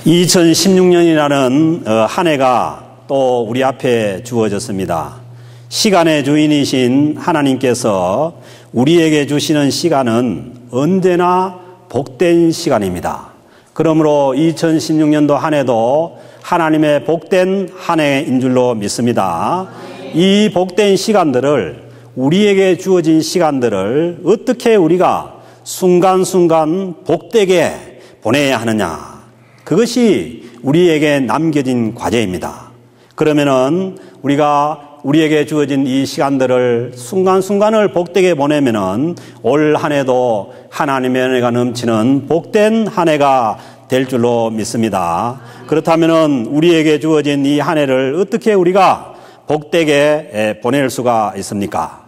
2016년이라는 한 해가 또 우리 앞에 주어졌습니다. 시간의 주인이신 하나님께서 우리에게 주시는 시간은 언제나 복된 시간입니다. 그러므로 2016년도 한 해도 하나님의 복된 한 해인 줄로 믿습니다. 이 복된 시간들을, 우리에게 주어진 시간들을 어떻게 우리가 순간순간 복되게 보내야 하느냐, 그것이 우리에게 남겨진 과제입니다. 그러면은 우리에게 주어진 이 시간들을 순간순간을 복되게 보내면은 올 한 해도 하나님의 은혜가 넘치는 복된 한 해가 될 줄로 믿습니다. 그렇다면은 우리에게 주어진 이 한 해를 어떻게 우리가 복되게 보낼 수가 있습니까?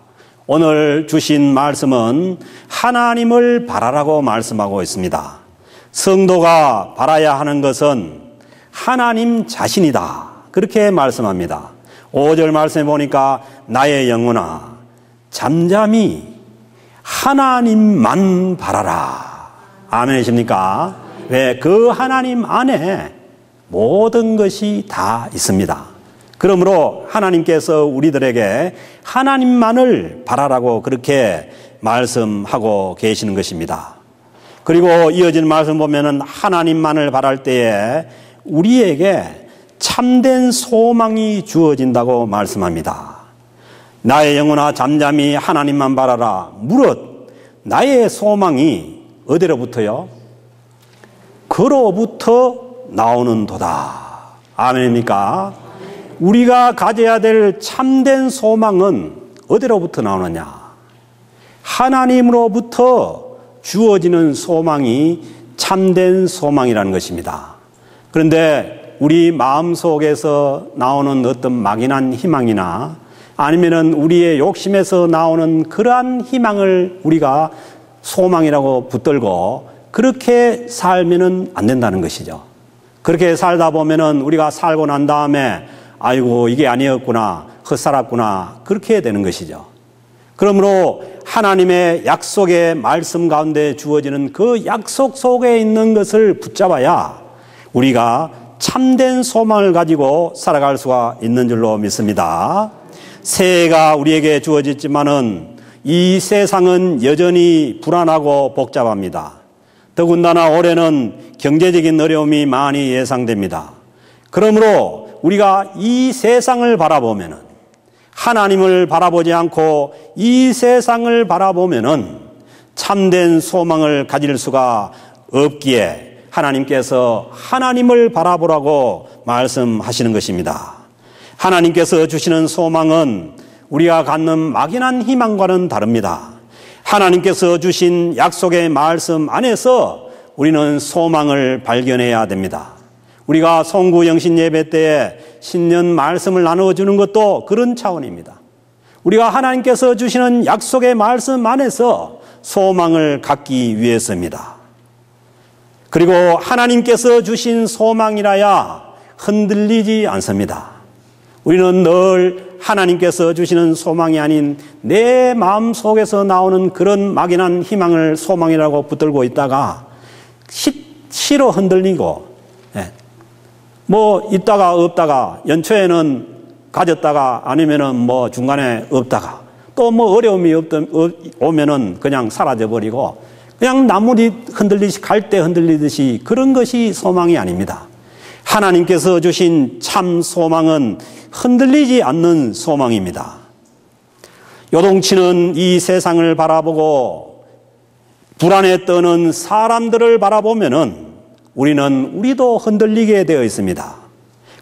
오늘 주신 말씀은 하나님을 바라라고 말씀하고 있습니다. 성도가 바라야 하는 것은 하나님 자신이다, 그렇게 말씀합니다. 5절 말씀에 보니까 나의 영혼아 잠잠히 하나님만 바라라. 아멘이십니까? 왜? 그 하나님 안에 모든 것이 다 있습니다. 그러므로 하나님께서 우리들에게 하나님만을 바라라고 그렇게 말씀하고 계시는 것입니다. 그리고 이어지는 말씀 보면은 하나님만을 바랄 때에 우리에게 참된 소망이 주어진다고 말씀합니다. 나의 영혼아 잠잠히 하나님만 바라라. 무릇 나의 소망이 어디로부터요? 그로부터 나오는도다. 아멘입니까? 우리가 가져야 될 참된 소망은 어디로부터 나오느냐? 하나님으로부터 주어지는 소망이 참된 소망이라는 것입니다. 그런데 우리 마음속에서 나오는 어떤 막연한 희망이나 아니면은 우리의 욕심에서 나오는 그러한 희망을 우리가 소망이라고 붙들고 그렇게 살면은 안 된다는 것이죠. 그렇게 살다 보면은 우리가 살고 난 다음에 아이고 이게 아니었구나, 헛살았구나, 그렇게 되는 것이죠. 그러므로 하나님의 약속의 말씀 가운데 주어지는 그 약속 속에 있는 것을 붙잡아야 우리가 참된 소망을 가지고 살아갈 수가 있는 줄로 믿습니다. 새해가 우리에게 주어졌지만은 이 세상은 여전히 불안하고 복잡합니다. 더군다나 올해는 경제적인 어려움이 많이 예상됩니다. 그러므로 우리가 이 세상을 바라보면은, 하나님을 바라보지 않고 이 세상을 바라보면은 참된 소망을 가질 수가 없기에 하나님께서 하나님을 바라보라고 말씀하시는 것입니다. 하나님께서 주시는 소망은 우리가 갖는 막연한 희망과는 다릅니다. 하나님께서 주신 약속의 말씀 안에서 우리는 소망을 발견해야 됩니다. 우리가 송구 영신 예배 때에 신년 말씀을 나누어주는 것도 그런 차원입니다. 우리가 하나님께서 주시는 약속의 말씀 안에서 소망을 갖기 위해서입니다. 그리고 하나님께서 주신 소망이라야 흔들리지 않습니다. 우리는 늘 하나님께서 주시는 소망이 아닌 내 마음 속에서 나오는 그런 막연한 희망을 소망이라고 붙들고 있다가 시로 흔들리고, 뭐 있다가 없다가, 연초에는 가졌다가 아니면은 뭐 중간에 없다가 또 뭐 어려움이 오면은 그냥 사라져버리고 그냥 나물이 흔들리듯이, 갈 때 흔들리듯이, 그런 것이 소망이 아닙니다. 하나님께서 주신 참 소망은 흔들리지 않는 소망입니다. 요동치는 이 세상을 바라보고 불안에 떠는 사람들을 바라보면은 우리도 흔들리게 되어 있습니다.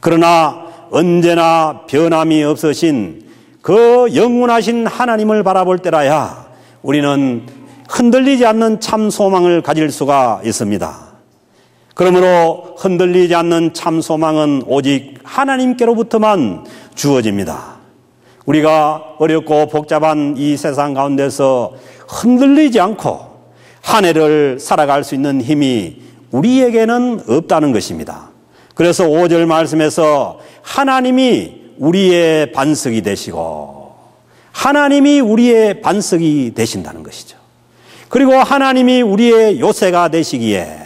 그러나 언제나 변함이 없으신 그 영원하신 하나님을 바라볼 때라야 우리는 흔들리지 않는 참 소망을 가질 수가 있습니다. 그러므로 흔들리지 않는 참 소망은 오직 하나님께로부터만 주어집니다. 우리가 어렵고 복잡한 이 세상 가운데서 흔들리지 않고 한 해를 살아갈 수 있는 힘이 우리에게는 없다는 것입니다. 그래서 5절 말씀에서 하나님이 우리의 반석이 되시고 하나님이 우리의 반석이 되신다는 것이죠. 그리고 하나님이 우리의 요새가 되시기에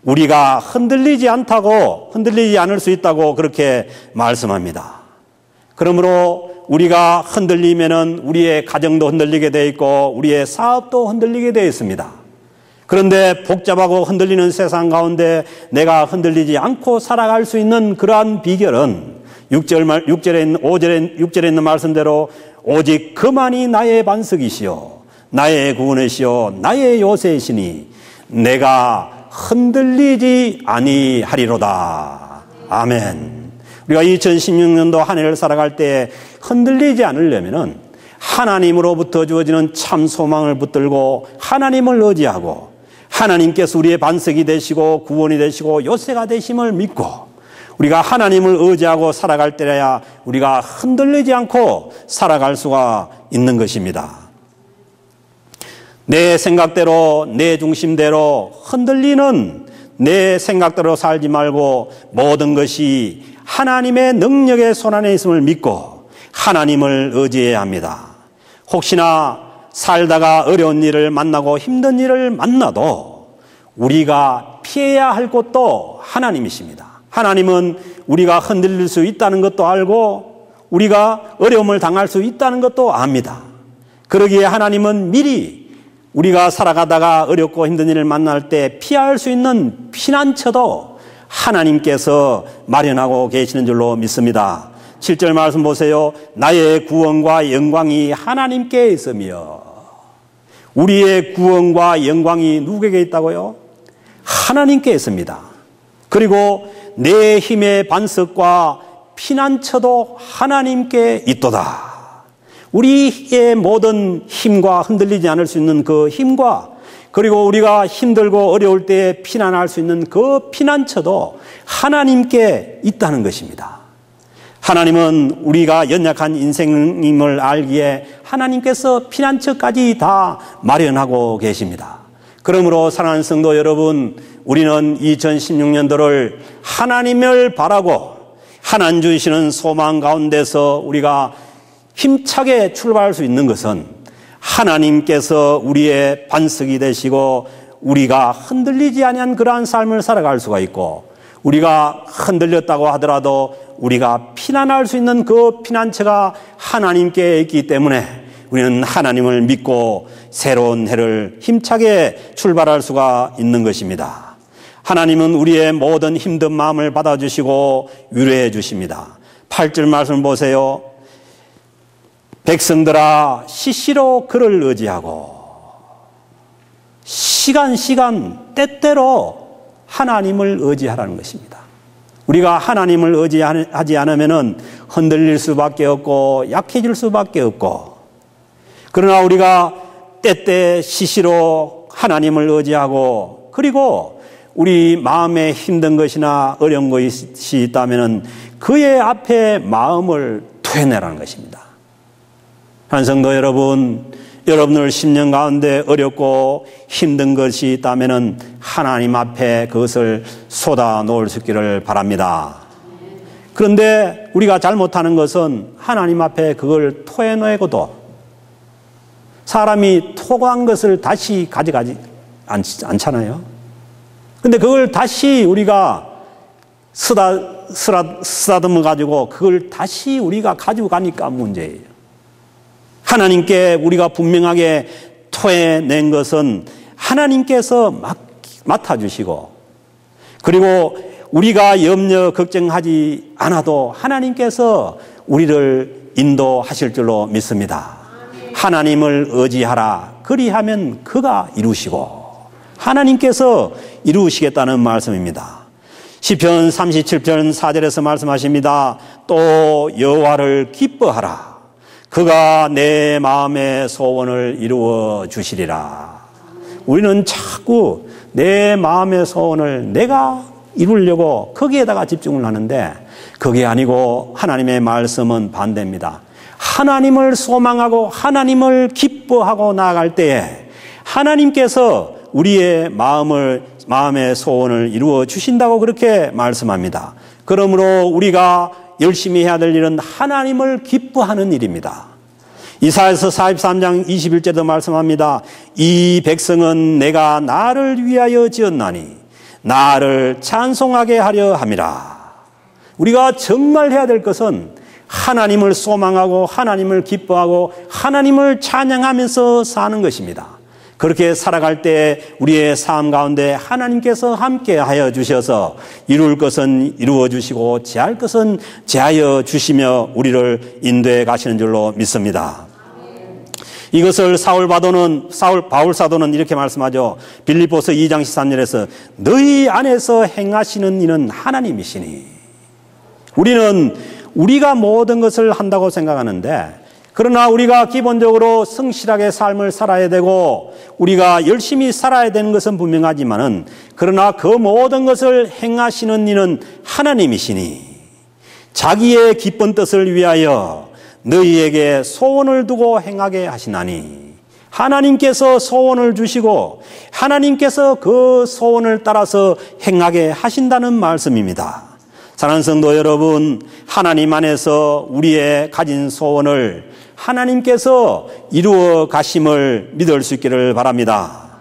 우리가 흔들리지 않을 수 있다고 그렇게 말씀합니다. 그러므로 우리가 흔들리면은 우리의 가정도 흔들리게 돼 있고 우리의 사업도 흔들리게 돼 있습니다. 그런데 복잡하고 흔들리는 세상 가운데 내가 흔들리지 않고 살아갈 수 있는 그러한 비결은 6절에 있는 말씀대로 오직 그만이 나의 반석이시요 나의 구원이시요 나의 요새이시니 내가 흔들리지 아니하리로다. 아멘. 우리가 2016년도 한 해를 살아갈 때 흔들리지 않으려면은 하나님으로부터 주어지는 참 소망을 붙들고 하나님을 의지하고 하나님께서 우리의 반석이 되시고 구원이 되시고 요새가 되심을 믿고 우리가 하나님을 의지하고 살아갈 때야 우리가 흔들리지 않고 살아갈 수가 있는 것입니다. 내 생각대로 내 중심대로 흔들리는 내 생각대로 살지 말고 모든 것이 하나님의 능력의 손안에 있음을 믿고 하나님을 의지해야 합니다. 혹시나 살다가 어려운 일을 만나고 힘든 일을 만나도 우리가 피해야 할 곳도 하나님이십니다. 하나님은 우리가 흔들릴 수 있다는 것도 알고 우리가 어려움을 당할 수 있다는 것도 압니다. 그러기에 하나님은 미리 우리가 살아가다가 어렵고 힘든 일을 만날 때 피할 수 있는 피난처도 하나님께서 마련하고 계시는 줄로 믿습니다. 7절 말씀 보세요. 나의 구원과 영광이 하나님께 있으며. 우리의 구원과 영광이 누구에게 있다고요? 하나님께 있습니다. 그리고 내 힘의 반석과 피난처도 하나님께 있도다. 우리의 모든 힘과 흔들리지 않을 수 있는 그 힘과 그리고 우리가 힘들고 어려울 때 피난할 수 있는 그 피난처도 하나님께 있다는 것입니다. 하나님은 우리가 연약한 인생임을 알기에 하나님께서 피난처까지 다 마련하고 계십니다. 그러므로 사랑하는 성도 여러분, 우리는 2016년도를 하나님을 바라고 하나님 주시는 소망 가운데서 우리가 힘차게 출발할 수 있는 것은 하나님께서 우리의 반석이 되시고 우리가 흔들리지 아니한 그러한 삶을 살아갈 수가 있고 우리가 흔들렸다고 하더라도 우리가 피난할 수 있는 그 피난처가 하나님께 있기 때문에 우리는 하나님을 믿고 새로운 해를 힘차게 출발할 수가 있는 것입니다. 하나님은 우리의 모든 힘든 마음을 받아주시고 위로해 주십니다. 8절 말씀 보세요. 백성들아 시시로 그를 의지하고 시간 때때로 하나님을 의지하라는 것입니다. 우리가 하나님을 의지하지 않으면 흔들릴 수밖에 없고 약해질 수밖에 없고 그러나 우리가 때때 시시로 하나님을 의지하고 그리고 우리 마음에 힘든 것이나 어려운 것이 있다면 그의 앞에 마음을 토해내라는 것입니다. 한 성도 여러분, 여러분들 10년 가운데 어렵고 힘든 것이 있다면 하나님 앞에 그것을 쏟아 놓을 수 있기를 바랍니다. 그런데 우리가 잘못하는 것은 하나님 앞에 그걸 토해내고도 사람이 토한 것을 다시 가져가지 않잖아요. 그런데 그걸 다시 우리가 쓰다듬어 가지고 그걸 다시 우리가 가지고 가니까 문제예요. 하나님께 우리가 분명하게 토해낸 것은 하나님께서 맡아주시고 그리고 우리가 염려 걱정하지 않아도 하나님께서 우리를 인도하실 줄로 믿습니다. 하나님을 의지하라. 그리하면 그가 이루시고 하나님께서 이루시겠다는 말씀입니다. 시편 37편 4절에서 말씀하십니다. 또 여호와를 기뻐하라. 그가 내 마음의 소원을 이루어 주시리라. 우리는 자꾸 내 마음의 소원을 내가 이루려고 거기에다가 집중을 하는데 그게 아니고 하나님의 말씀은 반대입니다. 하나님을 소망하고 하나님을 기뻐하고 나아갈 때에 하나님께서 우리의 마음의 소원을 이루어 주신다고 그렇게 말씀합니다. 그러므로 우리가 열심히 해야 될 일은 하나님을 기뻐하는 일입니다. 이사야서 43장 21절도 말씀합니다. 이 백성은 내가 나를 위하여 지었나니 나를 찬송하게 하려 함이라. 우리가 정말 해야 될 것은 하나님을 소망하고 하나님을 기뻐하고 하나님을 찬양하면서 사는 것입니다. 그렇게 살아갈 때 우리의 삶 가운데 하나님께서 함께하여 주셔서 이룰 것은 이루어 주시고 제할 것은 제하여 주시며 우리를 인도해 가시는 줄로 믿습니다. 이것을 바울 사도는 이렇게 말씀하죠. 빌립보서 2장 13절에서 너희 안에서 행하시는 이는 하나님이시니. 우리는 우리가 모든 것을 한다고 생각하는데, 그러나 우리가 기본적으로 성실하게 삶을 살아야 되고 우리가 열심히 살아야 되는 것은 분명하지만은, 그러나 그 모든 것을 행하시는 이는 하나님이시니 자기의 기쁜 뜻을 위하여 너희에게 소원을 두고 행하게 하시나니. 하나님께서 소원을 주시고 하나님께서 그 소원을 따라서 행하게 하신다는 말씀입니다. 사랑하는 성도 여러분, 하나님 안에서 우리의 가진 소원을 하나님께서 이루어 가심을 믿을 수 있기를 바랍니다.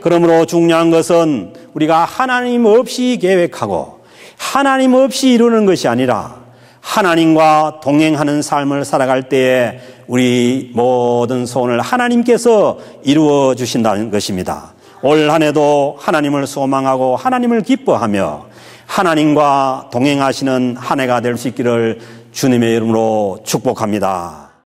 그러므로 중요한 것은 우리가 하나님 없이 계획하고 하나님 없이 이루는 것이 아니라 하나님과 동행하는 삶을 살아갈 때에 우리 모든 소원을 하나님께서 이루어 주신다는 것입니다. 올 한 해도 하나님을 소망하고 하나님을 기뻐하며 하나님과 동행하시는 한 해가 될 수 있기를 주님의 이름으로 축복합니다.